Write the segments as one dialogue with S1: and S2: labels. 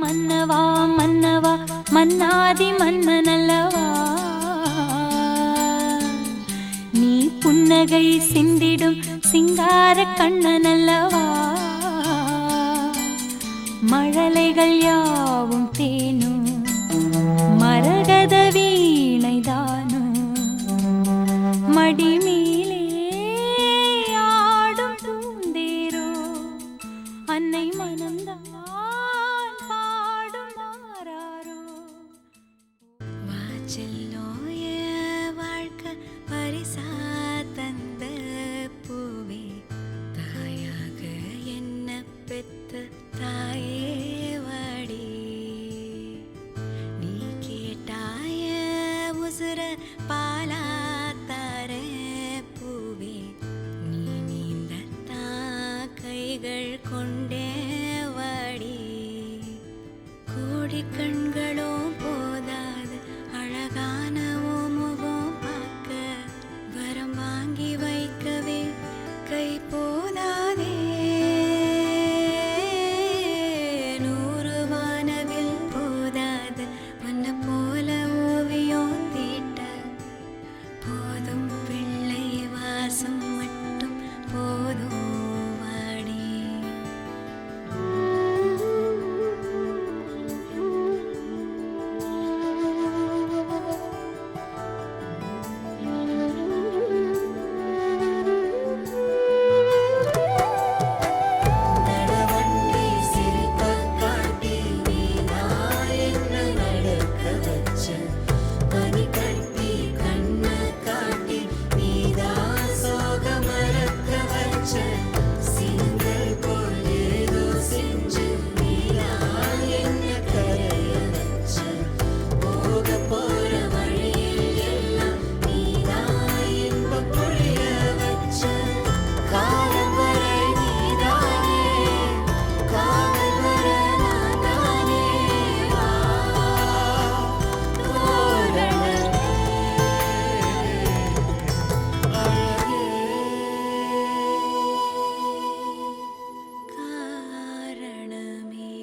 S1: மன்னவா மன்னவா மன்னாதி மன்னனல்லவா, நீ புன்னகை சிந்திடும் சிங்கார கண்ணனல்லவா, மழலைகள் யாவும் தேனும் மரகத வீணைதானும், மடிமேலே ஆடும் பூந்தேரோ அன்னை மனம்தான் பாடும் மாறாரோ. வாச்செல்லோய வாழ்க்கை பரிசா தந்த பூவே, தாயாக என்ன பெத்த தாயே வாடி, நீ கேட்டாய உசுர பாலா தார பூவே, நீ நீந்தத்தா கைகள் கொண்டே வாடி, கோடி கண்களோ போதாது அழகான ஓ முகம் பார்க்க, வரம் வாங்கி வைக்கவே கை போதாதே, நூறு வானவில் போதாது வண்ண போல ஓவியம் தீட்ட, போதும் பிள்ளை வாசம் மட்டும் போதும் வாடி. நடவண்டி சிரிப்ப காட்டி நீதான் என்ன நடக்க வச்ச, பனி கட்டி கண்ண காட்டி நீதான் சோக மறக்க வச்ச, சிங்கள் போல் ஏதோ செஞ்சு நீதான் என்ன கரைய வச்ச, போக போற வழியில் எல்லாம் நீதான் இன்பம் பொழிய வச்ச, காலம் வர நீதானே காவல் வர நான் தானே, வா தோரணமே அழகே காரணமே.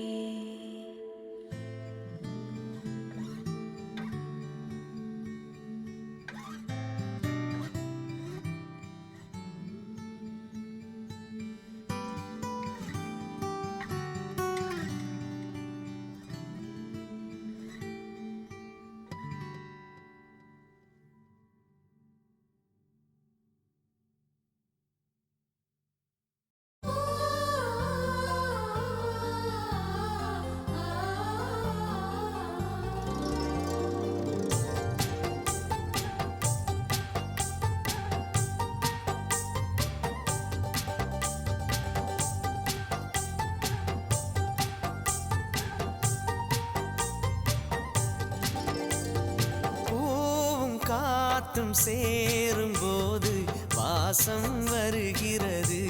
S2: பூவும் காத்தும் சேரும்போது வாசம் வருகிறது,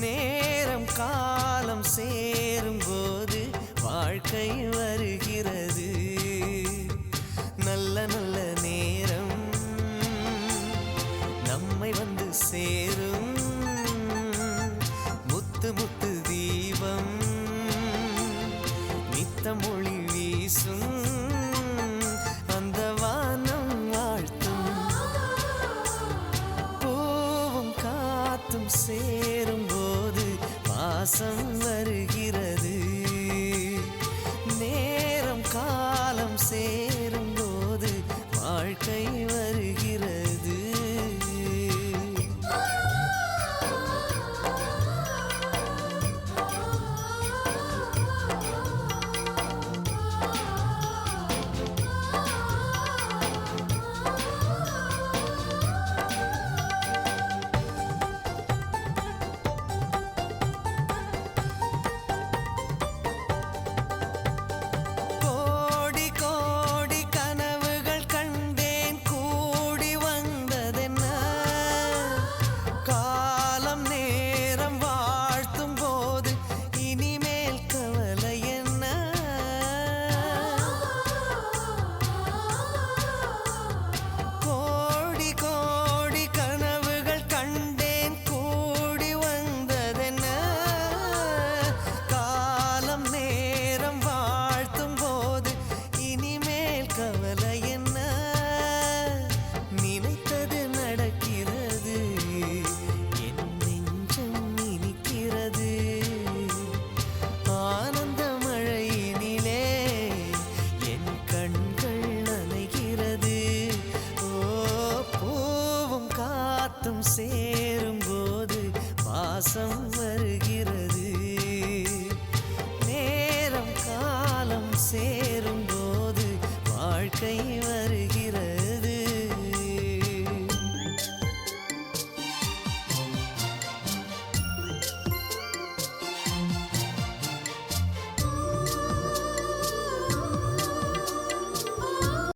S2: நேரம் காலம் சேரும்போது வாழ்க்கை வருகிறது, நல்ல நல்ல நேரம் நம்மை வந்து சேரும், முத்து முத்து தீபம் நித்தம் ஒளி வீசும், அந்த வானம் வாழ்த்தும், பூவும் காத்தும் சேரும்போது வாசம் வருகிறது, நேரம் காலம் சேரும்போது வாழ்க்கை வருகிறது. காத்தும் சேரும்போது பாசம்